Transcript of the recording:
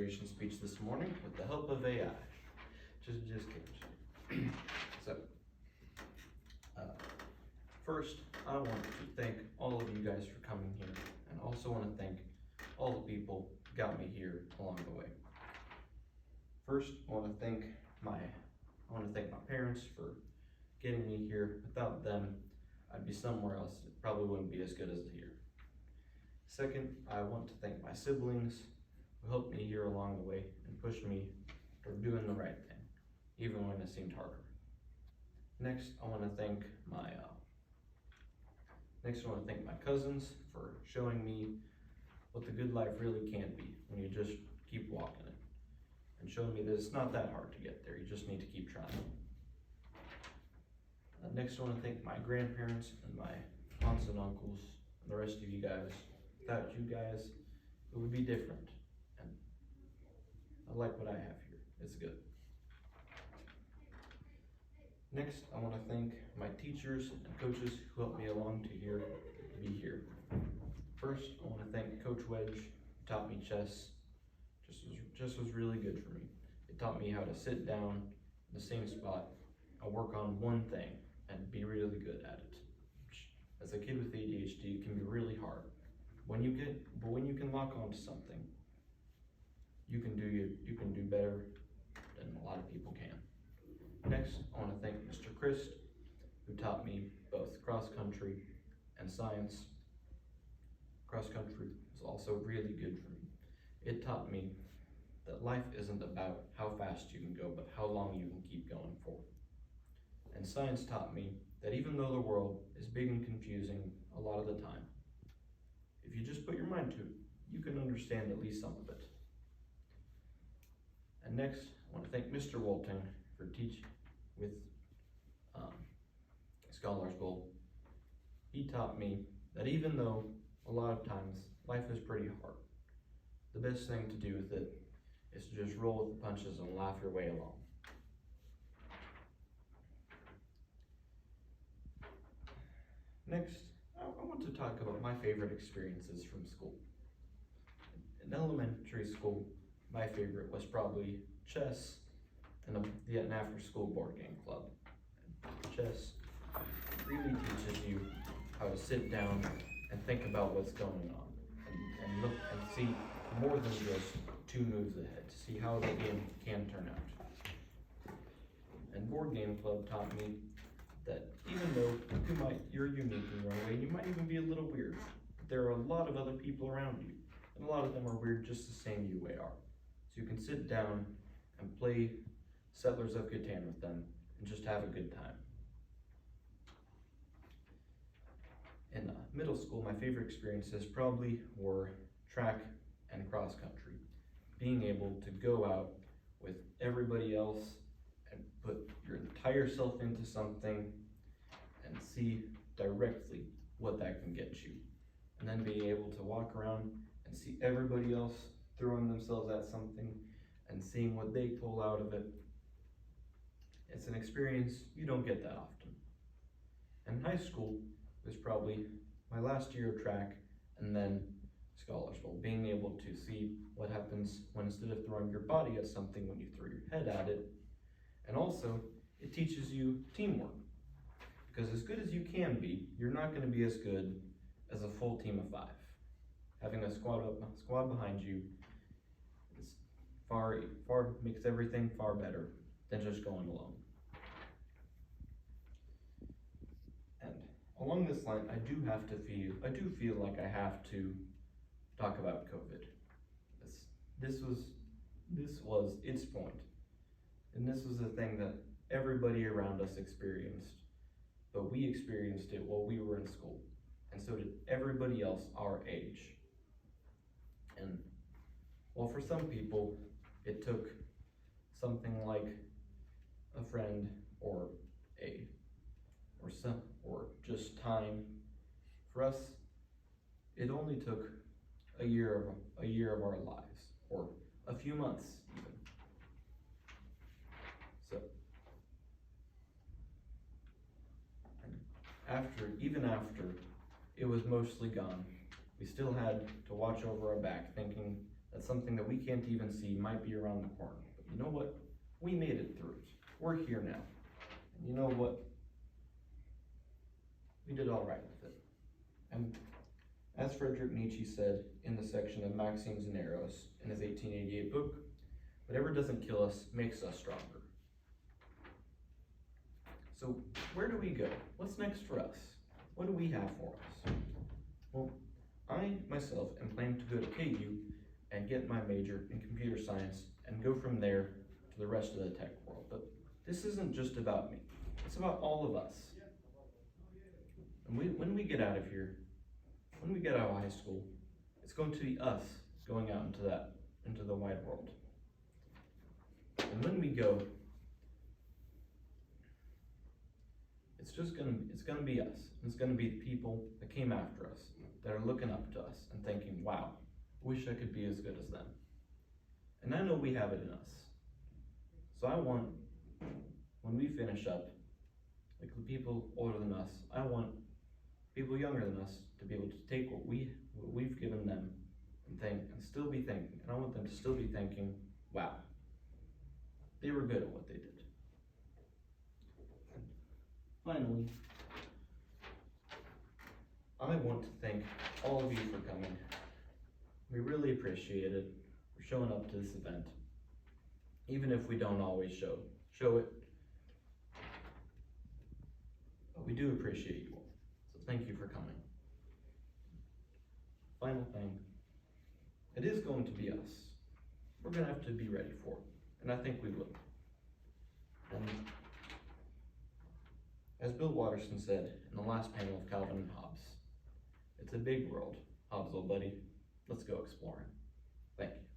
graduation speech this morning with the help of AI. Just kidding. So, first, I want to thank all of you guys for coming here, and also want to thank all the people who got me here along the way. First, I want to thank my parents for getting me here. Without them, I'd be somewhere else. It probably wouldn't be as good as here. Second, I want to thank my siblings who helped me here along the way and pushed me toward doing the right thing, even when it seemed harder. Next, I want to thank my cousins for showing me what the good life really can be when you just keep walking it, and showing me that it's not that hard to get there. You just need to keep trying. Next, I want to thank my grandparents and my aunts and uncles and the rest of you guys. Without you guys, it would be different. And I like what I have here. It's good. Next, I want to thank my teachers and coaches who helped me along to be here. First, I want to thank Coach Wedge, who taught me chess. Just was really good for me. It taught me how to sit down in the same spot and work on one thing and be really good at it. Which, as a kid with ADHD, it can be really hard. But when you can lock onto something, you can do better than a lot of people can. Next, I want to thank Mr. Christ, who taught me both cross country and science. Cross country was also really good for me. It taught me that life isn't about how fast you can go, but how long you can keep going for. And science taught me that even though the world is big and confusing a lot of the time, if you just put your mind to it, you can understand at least some of it. And next, I want to thank Mr. Walton for teaching with Scholars Bowl. He taught me that even though a lot of times life is pretty hard, the best thing to do with it is to just roll with the punches and laugh your way along. Next, I want to talk about my favorite experiences from school. In elementary school, my favorite was probably chess and an after-school board game club. Chess really teaches you how to sit down and think about what's going on, and look and see more than just 2 moves ahead, to see how the game can turn out. And board game club taught me that even though you're unique in your own way, you might even be a little weird, there are a lot of other people around you, and a lot of them are weird just the same you are. So you can sit down and play Settlers of Catan with them and just have a good time. In middle school, my favorite experiences probably were track and cross country. Being able to go out with everybody else and put your entire self into something and see directly what that can get you. And then being able to walk around and see everybody else throwing themselves at something and seeing what they pull out of it. It's an experience you don't get that often. In high school, it was probably my last year of track and then Scholars Bowl, being able to see what happens when instead of throwing your body at something, when you throw your head at it. And also, it teaches you teamwork. Because as good as you can be, you're not going to be as good as a full team of 5. Having a squad behind you is makes everything far better than just going alone. And along this line, I do feel like I have to talk about COVID. This was its point. And this was a thing that everybody around us experienced, but we experienced it while we were in school. And so did everybody else our age. And well, for some people, it took something like a friend or just time. For us, it only took a year of our lives, or a few months even. So even after it was mostly gone, we still had to watch over our back, thinking that something that we can't even see might be around the corner. But you know what? We made it through it. We're here now. And you know what? We did all right with it. And as Friedrich Nietzsche said in the section of Maxims and Eros in his 1888 book, whatever doesn't kill us makes us stronger. So where do we go? What's next for us? What do we have for us? Well, I myself am planning to go to KU and get my major in computer science and go from there to the rest of the tech world. But this isn't just about me. It's about all of us. And when we get out of here, when we get out of high school, it's going to be us going out into the wide world. And when we go, it's gonna be us. It's gonna be the people that came after us, that are looking up to us and thinking, wow, I wish I could be as good as them. And I know we have it in us. So I want, when we finish up, like the people older than us, I want people younger than us to be able to take what we've given them and think, and still be thinking. And I want them to still be thinking, wow, they were good at what they did. Finally, I want to thank all of you for coming. We really appreciate it, for showing up to this event. Even if we don't always show it. But we do appreciate you all. So thank you for coming. Final thing, it is going to be us. We're gonna have to be ready for it. And I think we will. And as Bill Watterson said in the last panel of Calvin and Hobbes, it's a big world, Hobbes, old buddy. Let's go exploring. Thank you.